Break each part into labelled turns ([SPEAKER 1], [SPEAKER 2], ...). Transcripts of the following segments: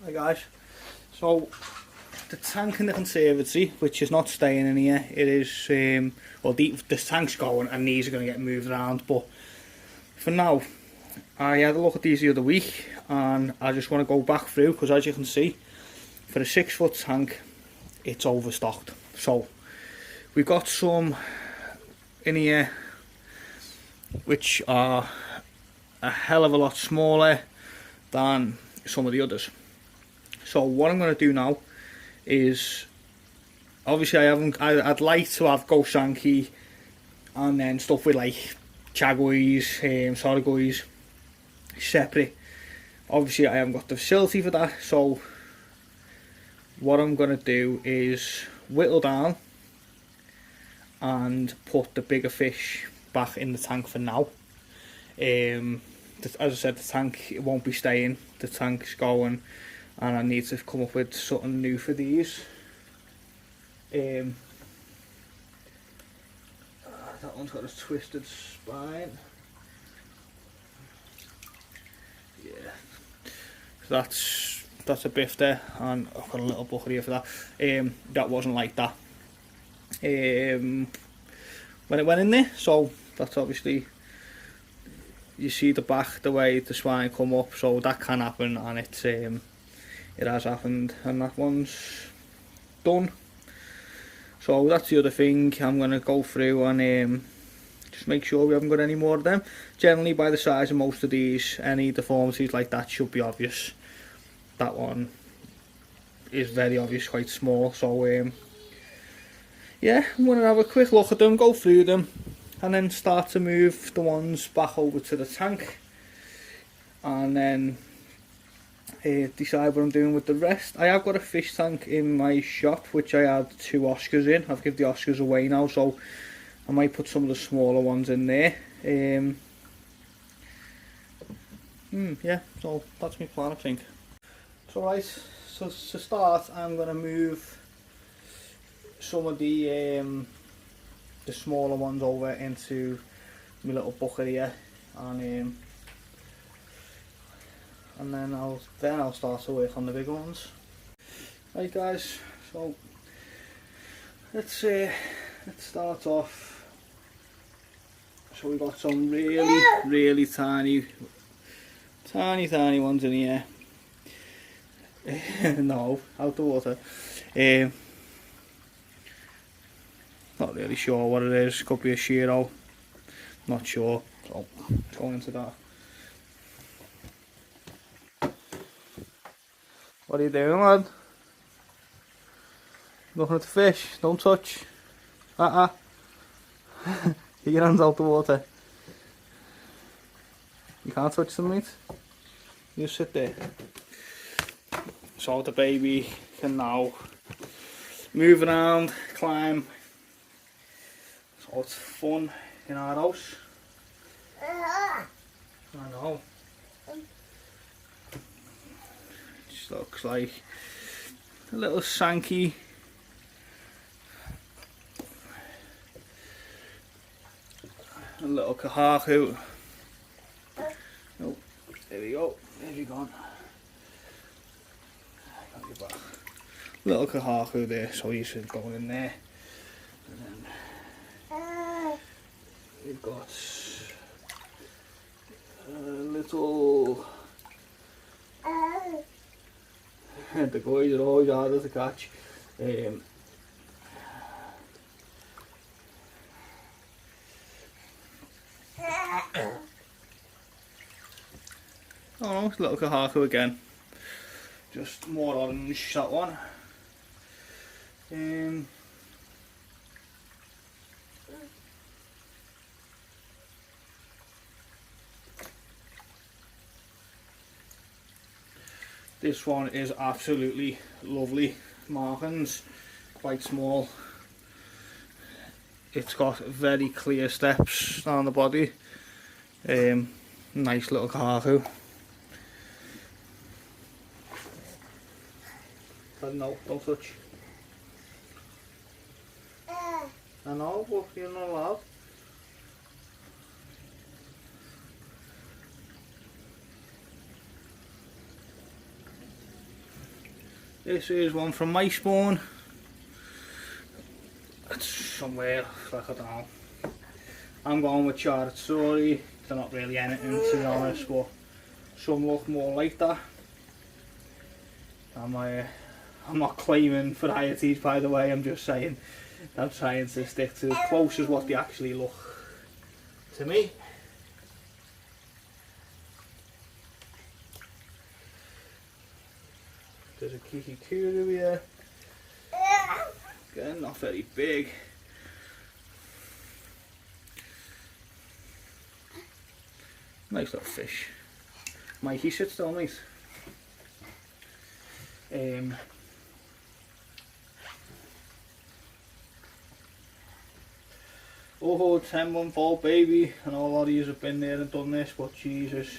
[SPEAKER 1] Hi guys, so the tank in the conservatory, which is not staying in here, it is, well the tank's going and these are going to get moved around, but for now, I had a look at these the other week and I just want to go back through, because as you can see, for a 6 foot tank, it's overstocked. So, we've got some in here which are a hell of a lot smaller than some of the others. So what I'm going to do now is, obviously I'd like to have Goshanki and then stuff with like Chagois, Sorigois separate. Obviously I haven't got the facility for that, so what I'm going to do is whittle down and put the bigger fish back in the tank for now. As I said, the tank, it won't be staying, the tank's going, and I need to come up with something new for these. That one's got a twisted spine. Yeah, that's a biff there, and I've got a little bucket here for that. That wasn't like that when it went in there, so that's obviously, you see the back, the way the spine come up, so that can happen, and it has happened, and that one's done. So that's the other thing. I'm going to go through and just make sure we haven't got any more of them. Generally, by the size of most of these, any deformities like that should be obvious. That one is very obvious, quite small, so yeah, I'm going to have a quick look at them, go through them, and then start to move the ones back over to the tank, and then decide what I'm doing with the rest. I have got a fish tank in my shop which I had 2 Oscars in. I've given the Oscars away now, so I might put some of the smaller ones in there. Yeah, so that's my plan, I think. So right, so to start, I'm going to move some of the smaller ones over into my little bucket here, and then I'll start to work on the bigger ones. Right guys, so let's start off. So we got some really tiny ones in here. No, out the water. Not really sure what it is. Could be a Shiro. Not sure. So going into that. What are you doing, lad? Looking at the fish. Don't touch. Get your hands out the water. You can't touch them, mate. You sit there. So the baby can now move around, climb. So it's fun in our house. I know. Just looks like a little Sankey. A little Kahaku. Oh, there we go. There you gone. Got your back. Little Kahaku there, so he's going in there. And then we've got a little. The guys are always harder to catch. Oh no, it's a little Kahaku again. Just more orange, that one. This one is absolutely lovely markings, quite small. It's got very clear steps down the body. Nice little Kahaku. No, don't touch. I know, but you're not allowed. This is one from my spawn. It's somewhere, like I don't know. I'm going with Charlotte Story. They're not really anything to be honest, but some look more like that. I'm not claiming varieties, by the way, I'm just saying I'm trying to stick to as close as what they actually look to me. There's a Kikikuru here. Again, not very big. Nice little fish. Mikey, sit still, mate. Oh, 10-month-old baby, and all of these have been there and done this, but Jesus,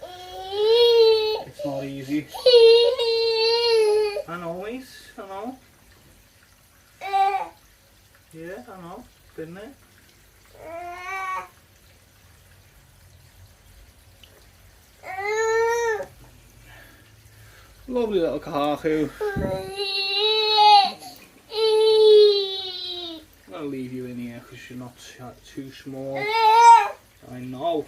[SPEAKER 1] it's not easy. I know, mate, I know. Yeah, I know, been there. Lovely little kahaku. I'll leave you in here because you're not too small. I know.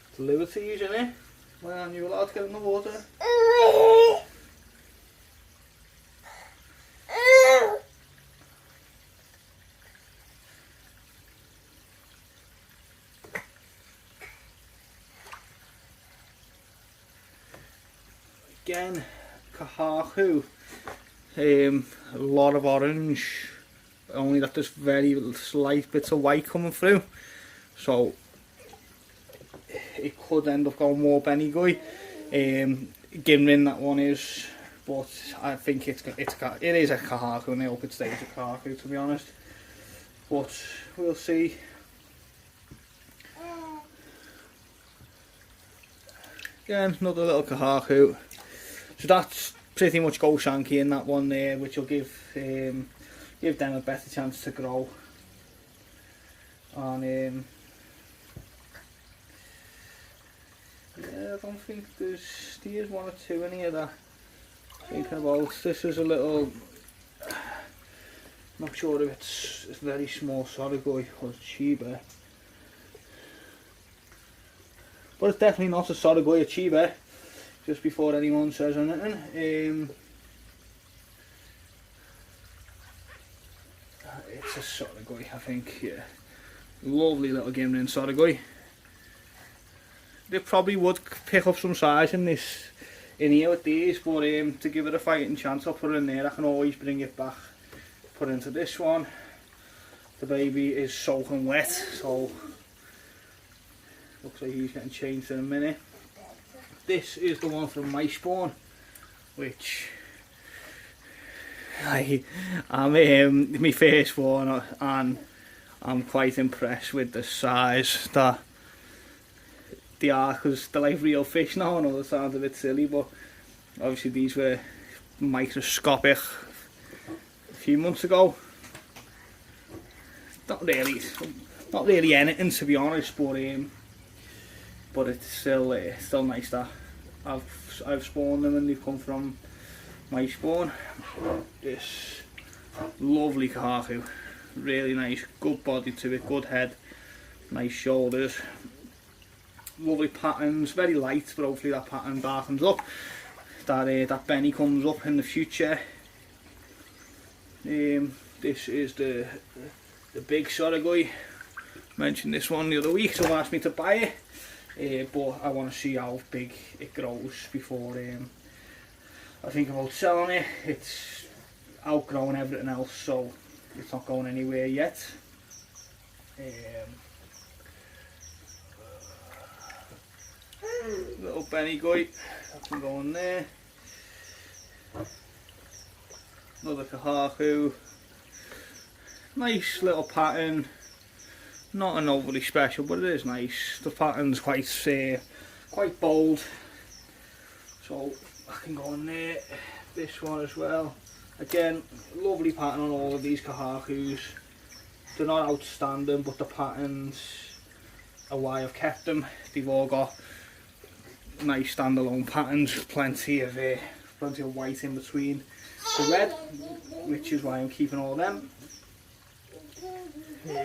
[SPEAKER 1] It's liberties, isn't it? Why aren't you allowed to get in the water? Again, kahaku. A lot of orange. Only that there's very slight bits of white coming through, so it could end up going more Benny-Gui. Gimrin that one is, but I think it is a kahaku, and I hope it stays a kahaku, to be honest. But we'll see. Again, another little kahaku. So that's pretty much Goshanki in that one there, which will give them a better chance to grow. And yeah, I don't think there's one or two in here that I'm thinking about. This is a little, not sure if it's very small Sorghoi or Chiba, but it's definitely not a Sorghoi or Chiba, just before anyone says anything. It's a Sorghoi, I think, yeah. Lovely little Gimrin Sorghoi. They probably would pick up some size in here with these, but to give it a fighting chance, I'll put it in there. I can always bring it back, put it into this one. The baby is soaking wet, so looks like he's getting changed in a minute. This is the one from my spawn, which I'm my first one, and I'm quite impressed with the size that they are, because they're like real fish now. I know that sounds a bit silly, but obviously these were microscopic a few months ago. Not really anything, to be honest, but it's still nice that I've spawned them and they've come from my spawn. This lovely kahaku, really nice, good body to it, good head, nice shoulders, lovely patterns, very light, but hopefully that pattern darkens up, that Benny comes up in the future. This is the big Sorghoi. Mentioned this one the other week, someone asked me to buy it, but I want to see how big it grows before I think about selling it. It's outgrown everything else, so it's not going anywhere yet. Little Benny-Gui, that can go in there. Another kahaku. Nice little pattern. Not an overly special, but it is nice. The pattern's quite bold, so I can go in there. This one as well. Again, lovely pattern on all of these kahakus. They're not outstanding, but the patterns are why I've kept them. They've all got nice standalone patterns, plenty of plenty of white in between the red, which is why I'm keeping all of them. Don't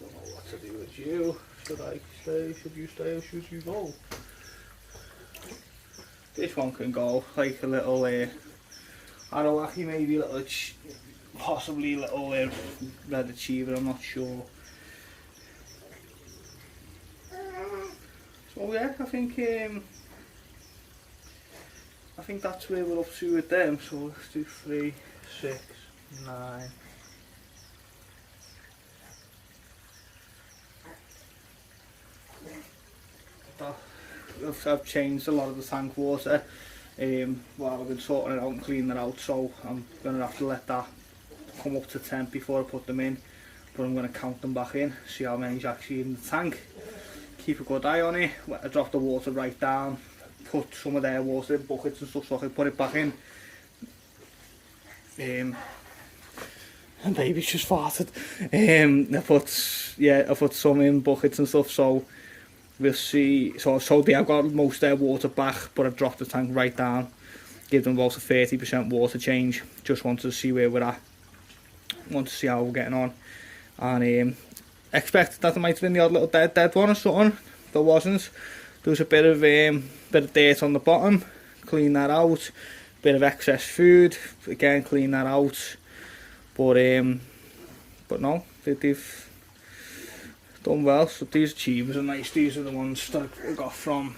[SPEAKER 1] know what to do with you. Should I stay? Should you stay? Or should you go? This one can go like a little Arawaki, maybe a little, possibly a little red achiever. I'm not sure. So yeah, I think that's where we're up to with them. So let's do 3, 6, 9. I've changed a lot of the tank water while I've been sorting it out and cleaning it out, so I'm going to have to let that come up to temp before I put them in, but I'm going to count them back in, see how many's actually in the tank, keep a good eye on it. I drop the water right down, put some of their water in buckets and stuff so I can put it back in. And baby's just farted. I put some in buckets and stuff, so we'll see. So I've got most of their water back, but I've dropped the tank right down, give them about a 30% water change. Just wanted to see where we're at, want to see how we're getting on, and expect that there might have been the odd little dead one or something. There wasn't. There was a bit of dirt on the bottom, clean that out. Bit of excess food, again clean that out. But no, they've done well. So these achievers are nice. These are the ones that I got from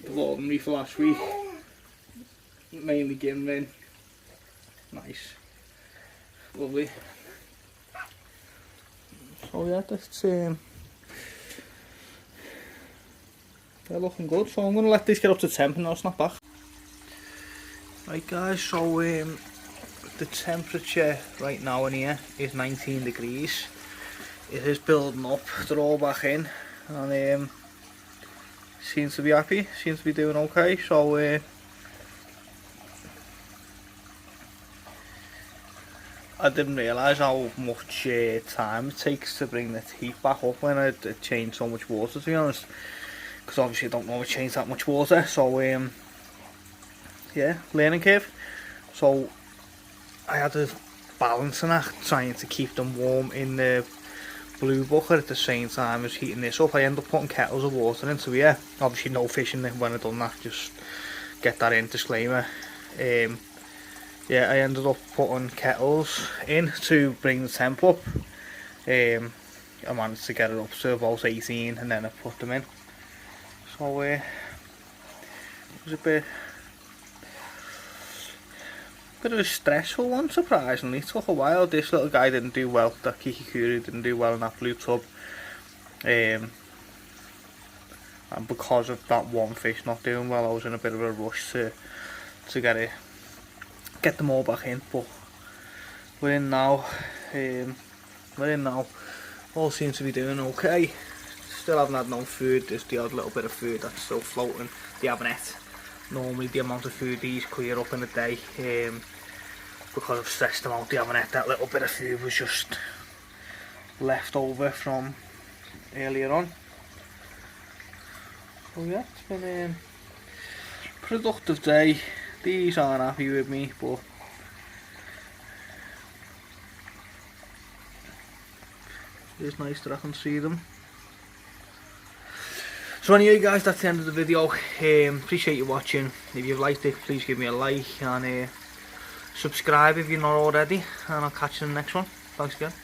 [SPEAKER 1] the Vorten Reef last week. Mainly Ginrin. Nice. Lovely. So yeah, that's they're looking good. So I'm going to let this get up to temp and I'll snap back. Right guys, so the temperature right now in here is 19 degrees. It is building up, they're all back in, and seems to be happy, seems to be doing okay. So I didn't realise how much time it takes to bring the heat back up when I change so much water, to be honest, because obviously I don't know I change that much water. So yeah, learning curve. So I had a balancing act trying to keep them warm in the blue bucket at the same time as heating this up. I ended up putting kettles of water into here. Obviously no fishing when I done that, just get that in, disclaimer. Yeah, I ended up putting kettles in to bring the temp up. I managed to get it up to about 18 and then I put them in. So it was a bit of a stressful one, surprisingly. It took a while. This little guy didn't do well, that Kikikuru didn't do well in that blue tub. And because of that one fish not doing well, I was in a bit of a rush to get them all back in. But we're in now. All seems to be doing okay. Still haven't had no food. There's the odd little bit of food that's still floating. They haven't ate. Normally the amount of food these clear up in a day, because I've stressed them out, they haven't ate. That little bit of food was just left over from earlier on. So yeah, it's been a productive day. These aren't happy with me, but it's nice that I can see them. So anyway guys, that's the end of the video. Appreciate you watching. If you've liked it, please give me a like and subscribe if you're not already, and I'll catch you in the next one. Thanks again.